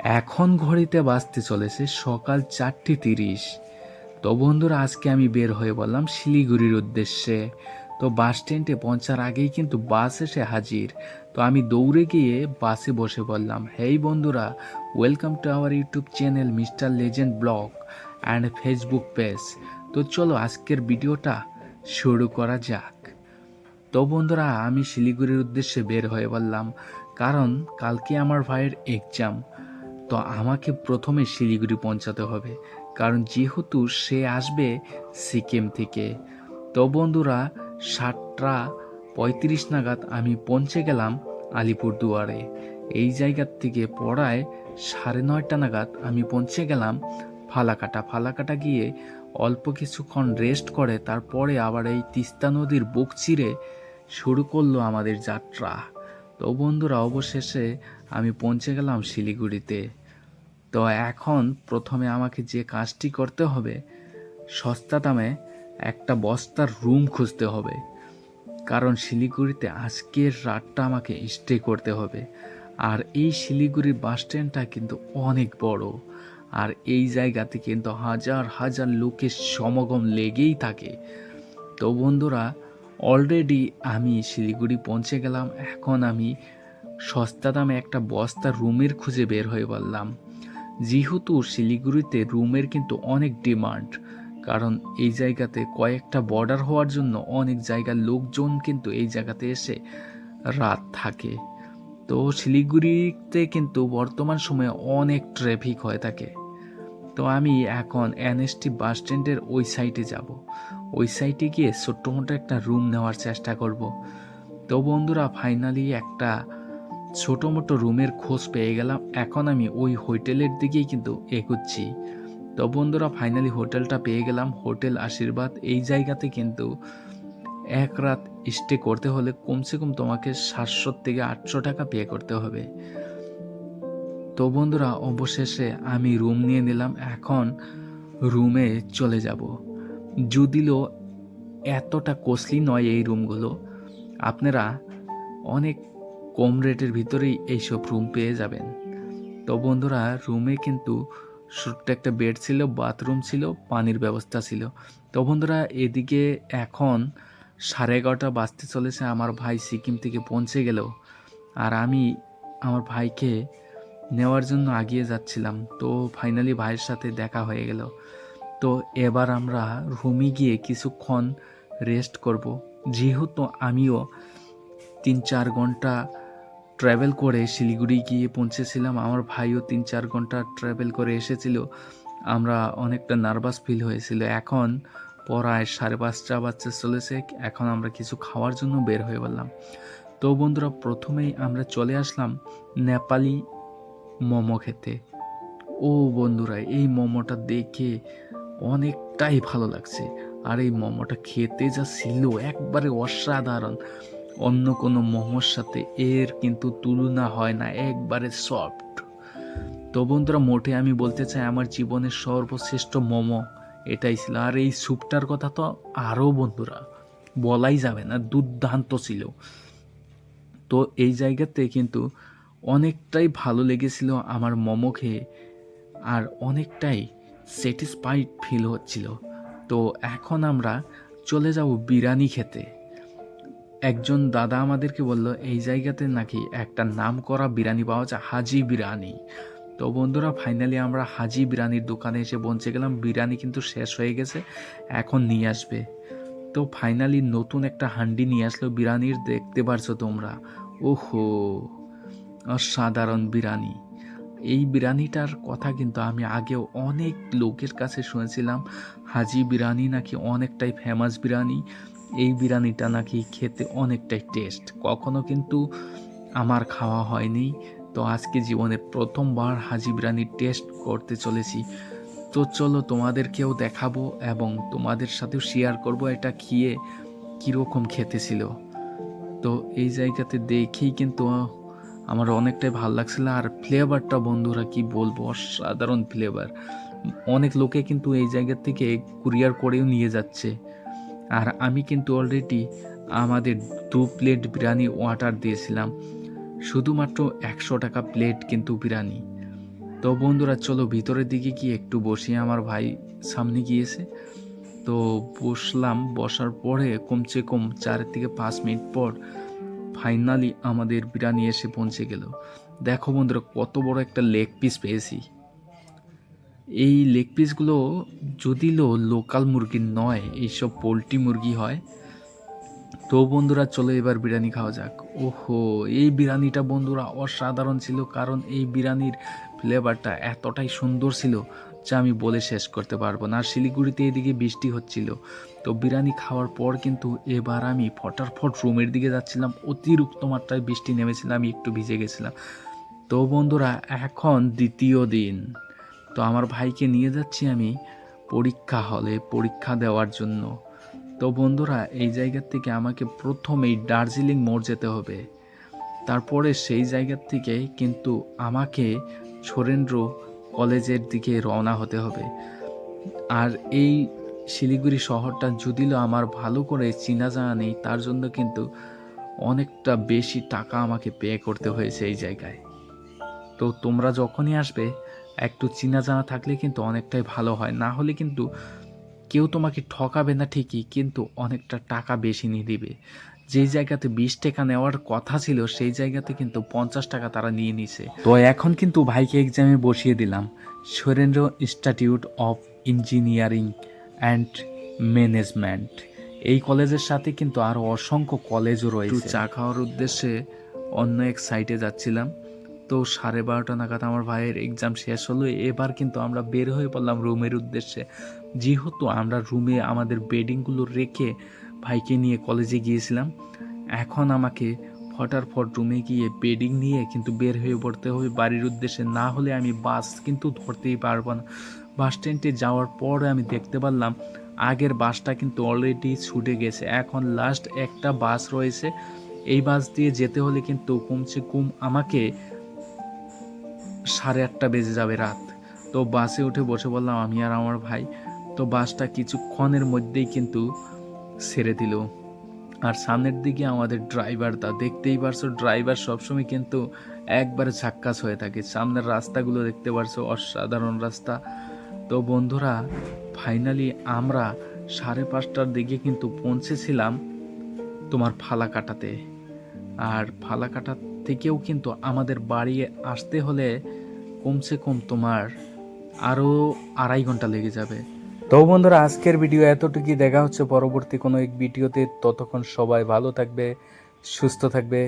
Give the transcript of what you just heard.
এখন ঘড়িতে বাজতে চলেছে সকাল 4:30। তো বন্ধুরা, আজকে আমি বের হয়ে বললাম শিলিগুড়ির উদ্দেশ্যে। তো বাস স্ট্যান্ডে পৌঁছার আগেই কিন্তু বাস এসে হাজির। তো আমি দৌড়ে গিয়ে বাসে বসে বললাম, হেই বন্ধুরা, welcome to our YouTube channel mister legend blog and Facebook page. তো চলো আজকের ভিডিওটা শুরু করা যাক। তো বন্ধুরা, আমি শিলিগুড়ির উদ্দেশ্যে বের হয়ে বললাম, কারণ কালকে আমার ভাইয়ের এক্সাম। তো আমাকে প্রথমে শিলিগুড়ি পৌঁছাতে হবে, কারণ যেহেতু সে আসবে সিকিম থেকে। তো বন্ধুরা, 7:35 নাগাদ আমি পৌঁছে গেলাম আলিপুরদুয়ারে। এই জায়গার থেকে পড়ায় 9:30 নাগাদ আমি পৌঁছে গেলাম ফালাকাটা গিয়ে অল্প কিছুক্ষণ রেস্ট করে তারপরে আবার এই তিস্তা নদীর বুক চিরে শুরু করলো আমাদের যাত্রা। তো বন্ধুরা, অবশেষে আমি পৌঁছে গেলাম শিলিগুড়িতে। তো এখন প্রথমে আমাকে যে কাজটি করতে হবে, সস্তা দামে একটা বস্তার রুম খুঁজতে হবে, কারণ শিলিগুড়িতে আজকের রাতটা আমাকে স্টে করতে হবে। আর এই শিলিগুড়ির বাস স্ট্যান্ডটা কিন্তু অনেক বড়, আর এই জায়গাতে কিন্তু হাজার হাজার লোকের সমাগম লেগেই থাকে। তো বন্ধুরা, অলরেডি আমি শিলিগুড়ি পৌঁছে গেলাম। এখন আমি সস্তা দামে একটা বস্তার রুমের খুঁজে বের হয়ে বললাম। যেহেতু শিলিগুড়িতে রুমের কিন্তু অনেক ডিমান্ড, কারণ এই জায়গাতে কয়েকটা বর্ডার হওয়ার জন্য অনেক জায়গার লোকজন কিন্তু এই জায়গাতে এসে রাত থাকে। তো শিলিগুড়িতে কিন্তু বর্তমান সময়ে অনেক ট্রাফিক হয়ে থাকে। তো আমি এখন এনএসটি বাস স্ট্যান্ডের ওই সাইডে যাব। ওই সাইডে গিয়ে ছোট্ট মোটো একটা রুম নেওয়ার চেষ্টা করব। তো বন্ধুরা, ফাইনালি একটা ছোটো মোটো রুমের খোঁজ পেয়ে গেলাম। এখন আমি ওই হোটেলের দিকেই কিন্তু এগোচ্ছি। তো বন্ধুরা, ফাইনালি হোটেলটা পেয়ে গেলাম, হোটেল আশীর্বাদ। এই জায়গাতে কিন্তু এক রাত স্টে করতে হলে কমসে কম তোমাকে 700 থেকে 800 টাকা পে করতে হবে। তো বন্ধুরা, অবশেষে আমি রুম নিয়ে নিলাম। এখন রুমে চলে যাব। যদিও এতটা কস্টলি নয় এই রুমগুলো, আপনারা অনেক কম রেটের ভিতরেই এইসব রুম পেয়ে যাবেন। তো বন্ধুরা, রুমে কিন্তু ছোট্ট একটা বেড ছিল, বাথরুম ছিল, পানির ব্যবস্থা ছিল। তো বন্ধুরা, এদিকে এখন 11:30 বাজতে চলেছে। আমার ভাই সিকিম থেকে পৌঁছে গেল, আর আমি আমার ভাইকে নেওয়ার জন্য এগিয়ে যাচ্ছিলাম। তো ফাইনালি ভাইয়ের সাথে দেখা হয়ে গেল। তো এবার আমরা রুমে গিয়ে কিছুক্ষণ রেস্ট করব। যেহেতু আমিও 3-4 ঘন্টা ট্রাভেল করে শিলিগুড়ি গিয়ে পৌঁছেছিলাম, আমার ভাইও 3-4 ঘন্টা ট্রাভেল করে এসেছিল। আমরা অনেকটা নার্ভাস ফিল হয়েছিল। এখন প্রায় 5:30 বাজতে চলেছে। এখন আমরা কিছু খাওয়ার জন্য বের হয়ে বললাম। তো বন্ধুরা, প্রথমেই আমরা চলে আসলাম নেপালি মোমো খেতে। ও বন্ধুরা, এই মোমোটা দেখে অনেকটাই ভালো লাগছে। আর এই মোমোটা খেতে যা ছিল একবারে অসাধারণ। অন্য কোনো মোমোর সাথে এর কিন্তু তুলনা হয় না, একবারে সফট। তো বন্ধুরা, মোটে আমি বলতে চাই আমার জীবনের সর্বশ্রেষ্ঠ মোমো এটাই ছিল। আর এই স্যুপটার কথা তো আরও বন্ধুরা বলাই যাবে না, দুর্দান্ত ছিল। তো এই জায়গাতে কিন্তু অনেকটাই ভালো লেগেছিল আমার মোমো খেয়ে, আর অনেকটাই স্যাটিসফাইড ফিল হচ্ছিল। তো এখন আমরা চলে যাব বিরিয়ানি খেতে। একজন দাদা আমাদেরকে বলল এই জায়গাতে নাকি একটা নাম করা বিরিয়ানি পাওয়া যায়, হাজি বিরিয়ানি। তো বন্ধুরা, ফাইনালি আমরা হাজি বিরিয়ানির দোকানে এসে পৌঁছে গেলাম। বিরিয়ানি কিন্তু শেষ হয়ে গেছে, এখন নিয়ে আসবে। তো ফাইনালি নতুন একটা হান্ডি নিয়ে আসলো বিরিয়ানির, দেখতে পারছো তোমরা। ওহো, অসাধারণ বিরিয়ানি। এই বিরিয়ানিটার কথা কিন্তু আমি আগেও অনেক লোকের কাছে শুনেছিলাম, হাজি বিরিয়ানি নাকি অনেকটাই ফেমাস বিরিয়ানি। এই বিরিয়ানিটা নাকি খেতে অনেকটাই টেস্ট, কখনো কিন্তু আমার খাওয়া হয়নি। তো আজকে জীবনে প্রথমবার হাজি বিরিয়ানির টেস্ট করতে চলেছি। তো চলো তোমাদেরকেও দেখাবো এবং তোমাদের সাথেও শেয়ার করব এটা খেয়ে কীরকম খেতে ছিল। তো এই জায়গাতে দেখেই কিন্তু আমার অনেকটাই ভালো লাগছিল। আর ফ্লেভারটা বন্ধুরা কি বলবো, অসাধারণ ফ্লেভার। অনেক লোকে কিন্তু এই জায়গা থেকে কুরিয়ার করেও নিয়ে যাচ্ছে। আর আমি কিন্তু অলরেডি আমাদের 2 প্লেট বিরিয়ানি অর্ডার দিয়েছিলাম, শুধুমাত্র 100 টাকা প্লেট কিন্তু বিরিয়ানি। তো বন্ধুরা চলো ভিতরের দিকে গিয়ে একটু বসি, আমার ভাই সামনে গিয়েছে। তো বসলাম, বসার পরে কমসে কম 4 থেকে 5 মিনিট পর ফাইনালি আমাদের বিরিয়ানি এসে পৌঁছে গেল। দেখো বন্ধুরা কত বড় একটা লেগ পিস পেয়েছি। এই লেগ পিসগুলো যদিও লোকাল মুরগির নয়, এইসব পোলট্রি মুরগি হয়। তো বন্ধুরা চলো এবার বিরিয়ানি খাওয়া যাক। ওহো, এই বিরিয়ানিটা বন্ধুরা অসাধারণ ছিল, কারণ এই বিরিয়ানির ফ্লেভারটা এতটাই সুন্দর ছিল যা আমি বলে শেষ করতে পারবো না। আর শিলিগুড়িতে এদিকে বৃষ্টি হচ্ছিল। তো বিরিয়ানি খাওয়ার পর কিন্তু এবার আমি ফটাফট রুমের দিকে যাচ্ছিলাম। অতিরিক্ত মাত্রায় বৃষ্টি নেমেছিল, আমি একটু ভিজে গেছিলাম। তো বন্ধুরা এখন দ্বিতীয় দিন। তো আমার ভাইকে নিয়ে যাচ্ছি আমি পরীক্ষা হলে পরীক্ষা দেওয়ার জন্য। তো বন্ধুরা এই জায়গা থেকে আমাকে প্রথমেই দার্জিলিং মোড় যেতে হবে, তারপরে সেই জায়গা থেকে কিন্তু আমাকে সুরেন্দ্র কলেজের দিকে রওনা হতে হবে। আর এই শিলিগুড়ি শহরটা যদিও আমার ভালো করে চেনা জানা নেই, তার জন্য কিন্তু অনেকটা বেশি টাকা আমাকে পে করতে হয়েছে এই জায়গায়। তো তোমরা যখনই আসবে একটু চেনা জানা থাকলে কিন্তু অনেকটাই ভালো হয়, না হলে কিন্তু কেউ তোমাকে ঠকাবে না ঠিকই, কিন্তু অনেকটা টাকা বেশি নিয়ে দিবে। যেই জায়গাতে 20 টাকা নেওয়ার কথা ছিল সেই জায়গাতে কিন্তু 50 টাকা তারা নিয়ে নিছে। তো এখন কিন্তু ভাইকে এক্সামে বসিয়ে দিলাম Surendra institute of engineering and management. এই কলেজের সাথে কিন্তু আরও অসংখ্য কলেজও রয়েছে। একটু চা খাওয়ার উদ্দেশ্যে অন্য এক সাইটে যাচ্ছিলাম। তো 12:30 নাগাদ আমার ভাইয়ের এক্সাম শেষ হলো। এবার কিন্তু আমরা বের হয়ে পড়লাম রুমের উদ্দেশ্যে। যেহেতু আমরা রুমে আমাদের বেডিংগুলো রেখে ভাইকে নিয়ে কলেজে গিয়েছিলাম, এখন আমাকে ফটাফট রুমে গিয়ে বেডিং নিয়ে কিন্তু বের হয়ে পড়তে হবে বাড়ির উদ্দেশ্যে, না হলে আমি বাস কিন্তু ধরতেই পারবো না। বাস স্ট্যান্ডে যাওয়ার পরে আমি দেখতে পারলাম আগের বাসটা কিন্তু অলরেডি ছুটে গেছে। এখন লাস্ট একটা বাস রয়েছে, এই বাস দিয়ে যেতে হলে কিন্তু কমসে কম আমাকে 8:30 বেজে যাবে রাত। তো বাসে উঠে বসে বললাম আমি আর আমার ভাই। তো বাসটা কিছুক্ষণের মধ্যেই কিন্তু ছেড়ে দিল। আর সামনের দিকে আমাদের ড্রাইভারটা, দেখতেই পারছো ড্রাইভার সবসময় কিন্তু একবারে ঝাক্কাস হয়ে থাকে। সামনের রাস্তাগুলো দেখতে পারছো, অসাধারণ রাস্তা। তো বন্ধুরা ফাইনালি আমরা 5:30টার দিকে কিন্তু পৌঁছেছিলাম তোমার ফালাকাটাতে। আর ফালাকাটা থেকেও কিন্তু আমাদের বাড়ি আসতে হলে কমসে কম তোমার আরও 2.5 ঘন্টা লেগে যাবে। তো বন্ধুরা আজকের ভিডিও এতটুকুই, দেখা হচ্ছে পরবর্তী কোনো এক ভিডিওতে। ততক্ষণ সবাই ভালো থাকবে, সুস্থ থাকবে।